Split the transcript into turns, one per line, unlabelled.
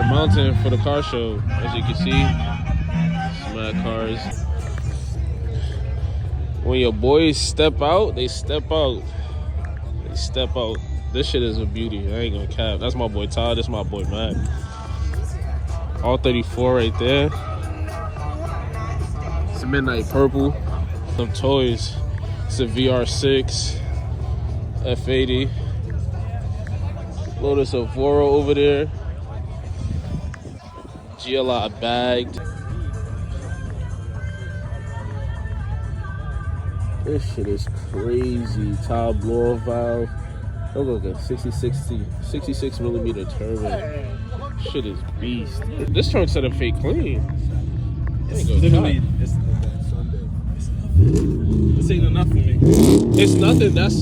Mountain for the car show, as you can see. Mad cars. When your boys step out, they step out. They step out. This shit is a beauty. I ain't gonna cap. That's my boy Todd. That's my boy Mac. All 34 right there. It's a midnight purple. Some toys. It's a VR6, F80. Lotus Evora over there. GLI bagged. This shit is crazy. Top blower valve. Look like a 66 millimeter turbo. Shit is beast. This trunk set up fake clean.
Literally, it's Sunday. This ain't enough for me.
It's nothing. That's